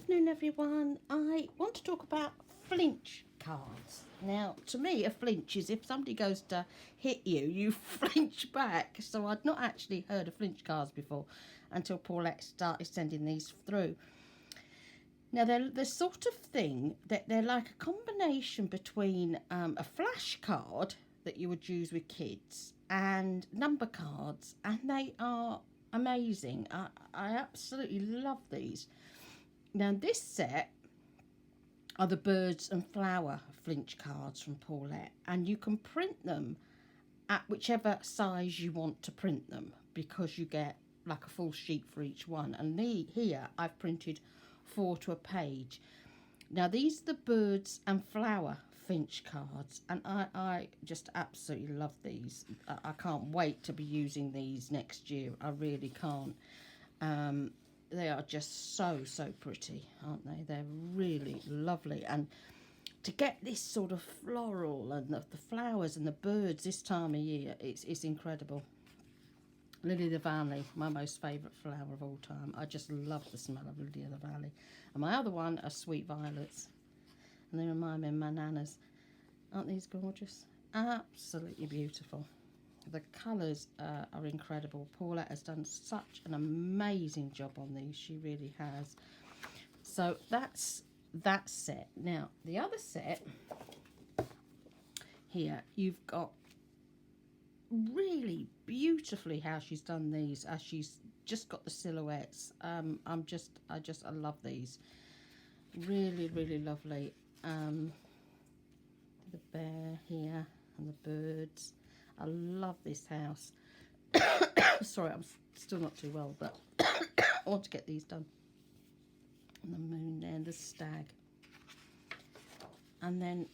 afternoon, everyone. I want to talk about flinch cards. Now, to me, a flinch is if somebody goes to hit you, you flinch back. So I'd not actually heard of flinch cards before until Paulette started sending these through. Now, they're the sort of thing that they're like a combination between a flashcard that you would use with kids and number cards, and they are amazing. I absolutely love these. Now, this set are the birds and flower flinch cards from Paulette, and you can print them at whichever size you want to print them because you get like a full sheet for each one. And here I've printed 4 to a page. Now, these are the birds and flower Flinch cards, and I just absolutely love these. I can't wait to be using these next year. I really can't. They are just so pretty, aren't they? They're really lovely, and to get this sort of floral and the flowers and the birds this time of year, it's incredible. Lily of the Valley, my most favourite flower of all time. I just love the smell of Lily of the Valley. And my other one are sweet violets, and they remind me of my nana's. Aren't these gorgeous? Absolutely beautiful. The colours are incredible. Paulette has done such an amazing job on these. She really has. So that's that set. Now, the other set here, you've got really beautifully how she's done these, as she's just got the silhouettes. I love these. Really lovely. The bear here and the birds. I love this house. Sorry, I'm still not too well, but I want to get these done. And the moon there, and the stag. And then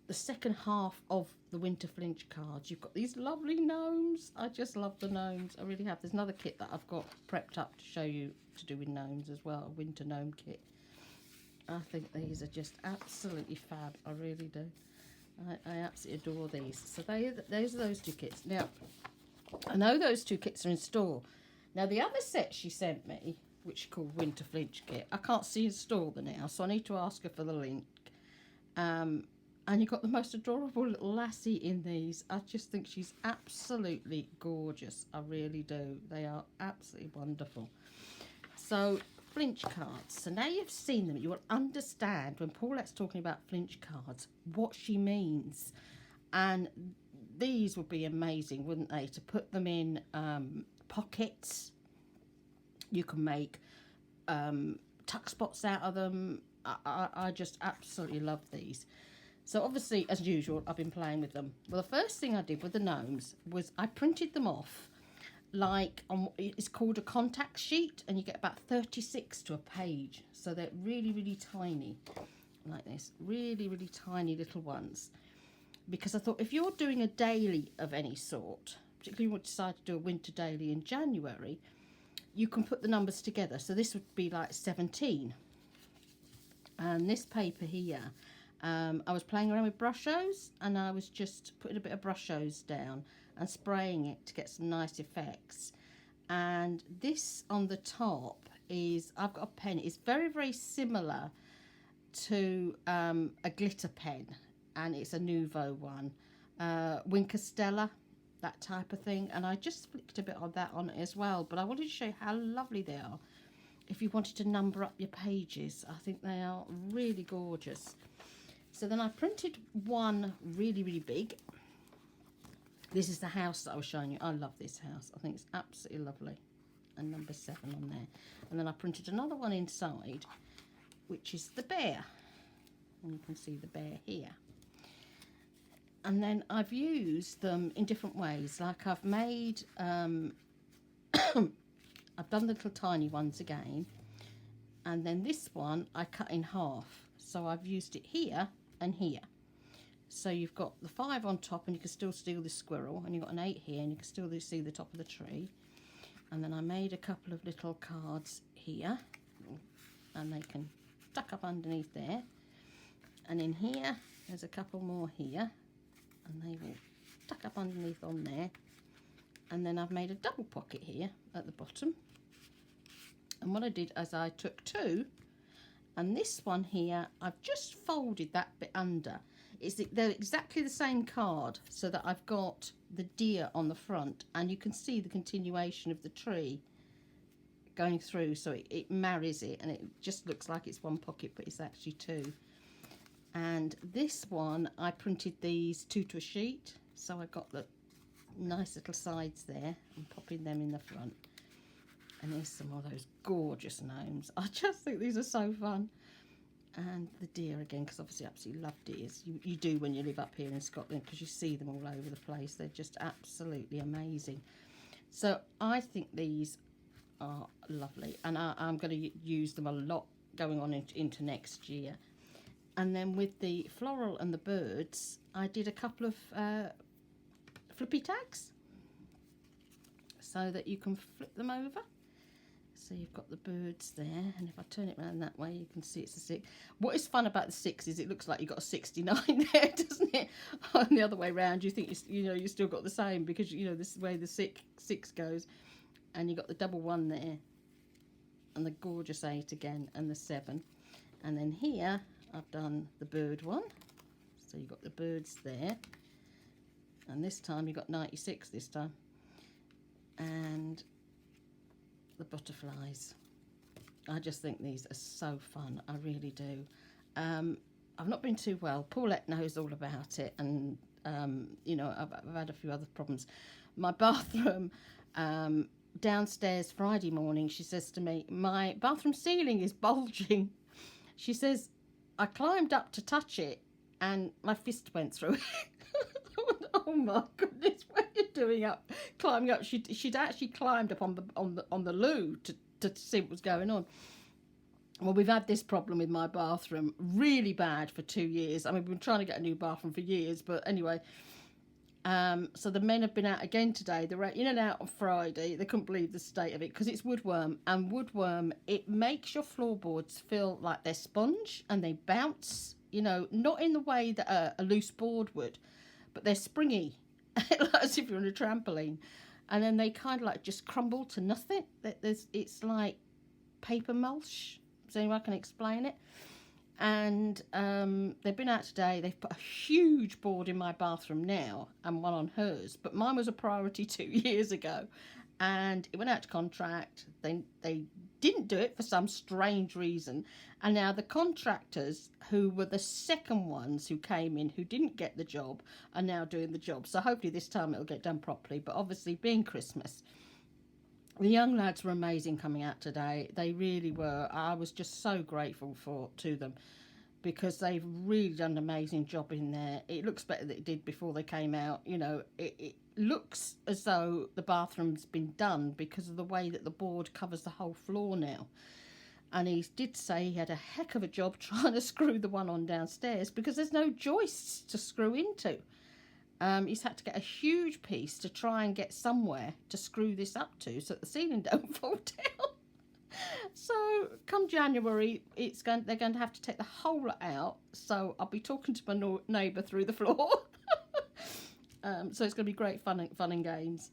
the second half of the winter flinch cards, you've got these lovely gnomes. I just love the gnomes. I really have. There's another kit that I've got prepped up to show you to do with gnomes as well, a winter gnome kit. I think these are just absolutely fab. I really do. I absolutely adore these. So those are those two kits. Now, I know those two kits are in store. Now, the other set she sent me, which is called Winter Flinch Kit, I can't see in store now, so I need to ask her for the link. And you've got the most adorable little lassie in these. I just think she's absolutely gorgeous. I really do. They are absolutely wonderful. So, flinch cards. So now you've seen them, you will understand when Paulette's talking about flinch cards what she means. And these would be amazing, wouldn't they, to put them in pockets. You can make tuck spots out of them. I just absolutely love these. So obviously, as usual, I've been playing with them. Well, the first thing I did with the gnomes was I printed them off like it's called a contact sheet, and you get about 36 to a page, so they're really tiny, like this, really tiny little ones. Because I thought if you're doing a daily of any sort, particularly when you decide to do a winter daily in January, you can put the numbers together. So this would be like 17, and this paper here, I was playing around with brushos, and I was just putting a bit of brushos down and spraying it to get some nice effects. And this on the top is, I've got a pen, it's very similar to a glitter pen, and it's a Nouveau one, Winkostella, that type of thing, and I just flicked a bit of that on it as well. But I wanted to show you how lovely they are if you wanted to number up your pages. I think they are really gorgeous. So then I printed one really big. This is the house that I was showing you. I love this house. I think it's absolutely lovely. And number 7 on there. And then I printed another one inside, which is the bear. And you can see the bear here. And then I've used them in different ways. Like I've made, I've done the little tiny ones again. And then this one I cut in half. So I've used it here and here. So you've got the 5 on top, and you can still see the squirrel, and you've got an 8 here, and you can still see the top of the tree. And then I made a couple of little cards here, and they can tuck up underneath there. And in here, there's a couple more here, and they will tuck up underneath on there. And then I've made a double pocket here at the bottom. And what I did is I took 2 And this one here, I've just folded that bit under. They're exactly the same card, so that I've got the deer on the front, and you can see the continuation of the tree going through, so it marries it, and it just looks like it's one pocket, but it's actually two. And this one, I printed these 2 to a sheet, so I got the nice little sides there. I'm popping them in the front. And here's some of those gorgeous gnomes. I just think these are so fun. And the deer again, because obviously I absolutely love deers. You do when you live up here in Scotland, because you see them all over the place. They're just absolutely amazing. So I think these are lovely, and I'm going to use them a lot going on into next year. And then with the floral and the birds, I did a couple of flippy tags so that you can flip them over. So you've got the birds there, and if I turn it around that way, you can see it's a 6. What is fun about the 6 is it looks like you've got a 69 there, doesn't it? On the other way round, you think you still got the same, because this is the way the 6 goes. And you've got the double 1 there, and the gorgeous 8 again, and the 7. And then here I've done the bird one, so you've got the birds there, and this time you've got 96 this time, and the butterflies. I just think these are so fun, I really do. I've not been too well. Paulette knows all about it, and I've had a few other problems. My bathroom, downstairs Friday morning, she says to me, my bathroom ceiling is bulging. She says, I climbed up to touch it and my fist went through it. Oh my goodness, what are you doing climbing up? She'd actually climbed up on the loo to see what was going on. Well, we've had this problem with my bathroom really bad for 2 years. I mean, we've been trying to get a new bathroom for years, but anyway. So the men have been out again today. They were in and out on Friday. They couldn't believe the state of it, because it's woodworm. And woodworm, it makes your floorboards feel like they're sponge and they bounce, not in the way that a loose board would, but they're springy, as if you're on a trampoline. And then they kind of like just crumble to nothing. It's like paper mulch. Does anyone can explain it? And they've been out today. They've put a huge board in my bathroom now and one on hers, but mine was a priority 2 years ago, and it went out to contract. They didn't do it for some strange reason, and now the contractors, who were the second ones who came in, who didn't get the job, are now doing the job. So hopefully this time it'll get done properly. But obviously, being Christmas, the young lads were amazing coming out today. They really were. I was just so grateful to them, because they've really done an amazing job in there. It looks better than it did before they came out. It looks as though the bathroom's been done because of the way that the board covers the whole floor now. And he did say he had a heck of a job trying to screw the one on downstairs, because there's no joists to screw into. He's had to get a huge piece to try and get somewhere to screw this up to, so that the ceiling don't fall down. So come January, they're going to have to take the whole lot out. So I'll be talking to my neighbour through the floor. So it's going to be great fun and games.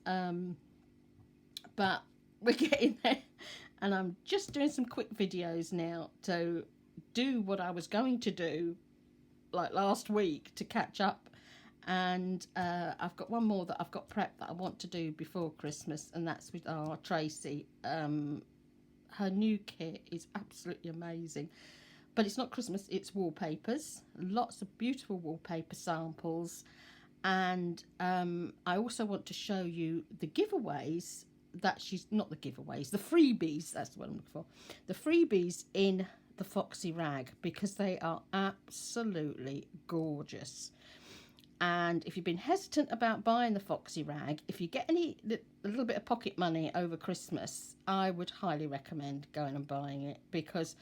But we're getting there, and I'm just doing some quick videos now to do what I was going to do like last week to catch up. And I've got one more that I've got prepped that I want to do before Christmas, and that's with our Tracy. Her new kit is absolutely amazing, but it's not Christmas, it's wallpapers. Lots of beautiful wallpaper samples, and I also want to show you the giveaways that the freebies, that's what I'm looking for, the freebies in the Foxy Rag, because they are absolutely gorgeous. And if you've been hesitant about buying the Foxy Rag, if you get a little bit of pocket money over Christmas, I would highly recommend going and buying it, because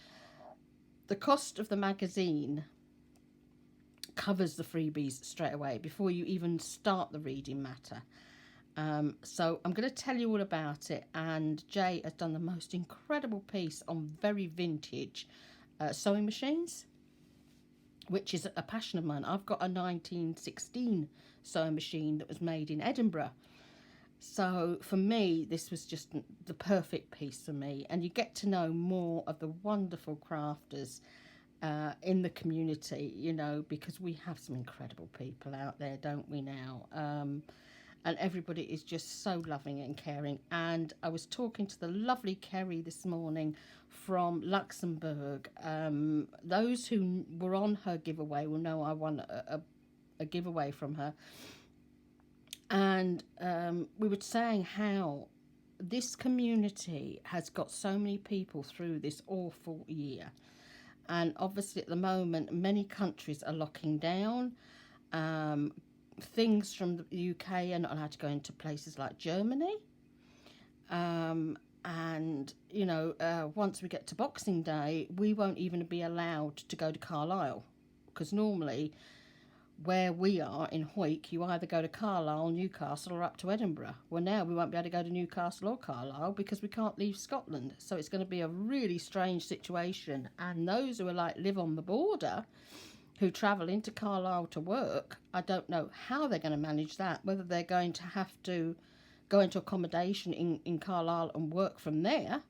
the cost of the magazine covers the freebies straight away before you even start the reading matter. So I'm going to tell you all about it, and Jay has done the most incredible piece on very vintage sewing machines, which is a passion of mine. I've got a 1916 sewing machine that was made in Edinburgh, So for me, this was just the perfect piece for me. And you get to know more of the wonderful crafters in the community, you know, because we have some incredible people out there, don't we now? And everybody is just so loving and caring. And I was talking to the lovely Kerry this morning from Luxembourg. Those who were on her giveaway will know I won a giveaway from her. And we were saying how this community has got so many people through this awful year. And obviously at the moment, many countries are locking down. Things from the UK are not allowed to go into places like Germany. And, you know, once we get to Boxing Day, we won't even be allowed to go to Carlisle. Because normally, where we are in Hawick, you either go to Carlisle, Newcastle, or up to Edinburgh. Well, now we won't be able to go to Newcastle or Carlisle because we can't leave Scotland. So it's going to be a really strange situation. And those who are like live on the border, who travel into Carlisle to work, I don't know how they're going to manage that, whether they're going to have to go into accommodation in Carlisle and work from there,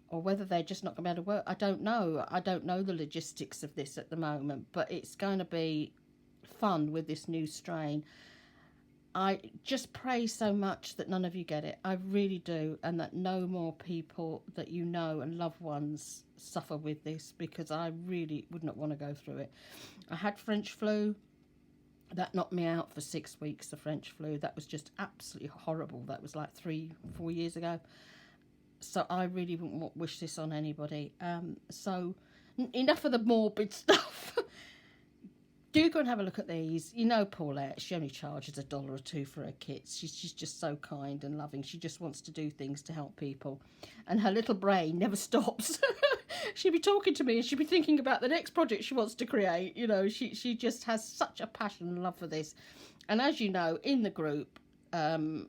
or whether they're just not going to be able to work. I don't know. I don't know the logistics of this at the moment, but it's going to be fun with this new strain. I just pray so much that none of you get it. I really do, and that no more people that you know and loved ones suffer with this, because I really would not want to go through it. I had French flu. That knocked me out for 6 weeks, the French flu. That was just absolutely horrible. That was like 3-4 years ago. So I really wouldn't wish this on anybody. So enough of the morbid stuff. Do go and have a look at these. You know Paulette, she only charges $1 or $2 for her kits. She's just so kind and loving. She just wants to do things to help people. And her little brain never stops. She'd be talking to me and she'd be thinking about the next project she wants to create. You know, she just has such a passion and love for this. And as you know, in the group, the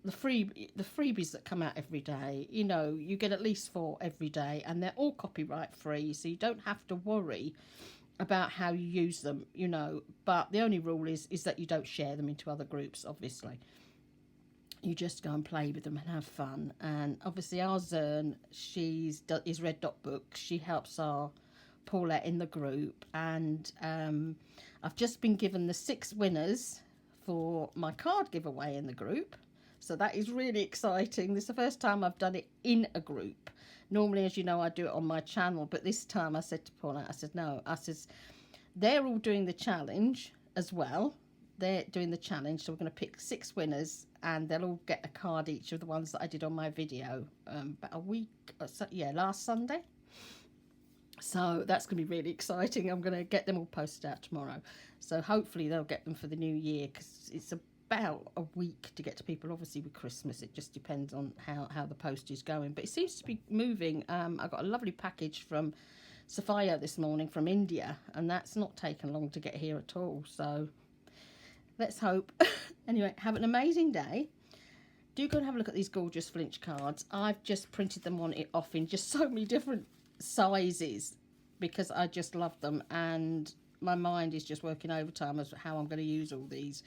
freebies that come out every day, you know, you get at least 4 every day, and they're all copyright free, so you don't have to worry about how you use them, you know. But the only rule is that you don't share them into other groups, obviously. You just go and play with them and have fun. And obviously our Zern, is Red Dot Books. She helps our Paulette in the group. And I've just been given the 6 winners for my card giveaway in the group. So that is really exciting. This is the first time I've done it in a group. Normally, as you know, I do it on my channel, but this time I said to Paulette, I said, no, they're all doing the challenge as well. They're doing the challenge, so we're going to pick 6 winners, and they'll all get a card each of the ones that I did on my video about a week, last Sunday. So that's going to be really exciting. I'm going to get them all posted out tomorrow. So hopefully they'll get them for the new year, because it's about a week to get to people. Obviously with Christmas it just depends on how the post is going, but it seems to be moving. I got a lovely package from Sophia this morning from India, and that's not taken long to get here at all, so let's hope. Anyway, have an amazing day. Do go and have a look at these gorgeous Flinch cards. I've just printed them off in just so many different sizes because I just love them, and my mind is just working overtime as to how I'm going to use all these.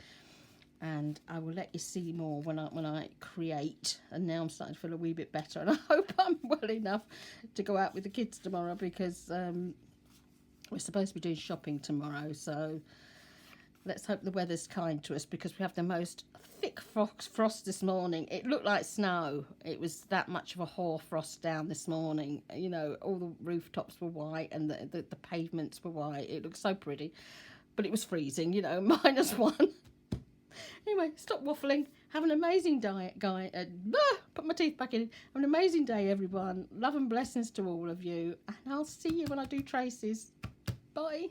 And I will let you see more when I create. And now I'm starting to feel a wee bit better, and I hope I'm well enough to go out with the kids tomorrow, because we're supposed to be doing shopping tomorrow. So let's hope the weather's kind to us, because we have the most thick frost this morning. It looked like snow. It was that much of a hoar frost down this morning. You know, all the rooftops were white and the pavements were white. It looked so pretty, but it was freezing, you know, -1. Anyway, stop waffling. Have an amazing day, put my teeth back in. Have an amazing day, everyone. Love and blessings to all of you. And I'll see you when I do traces. Bye.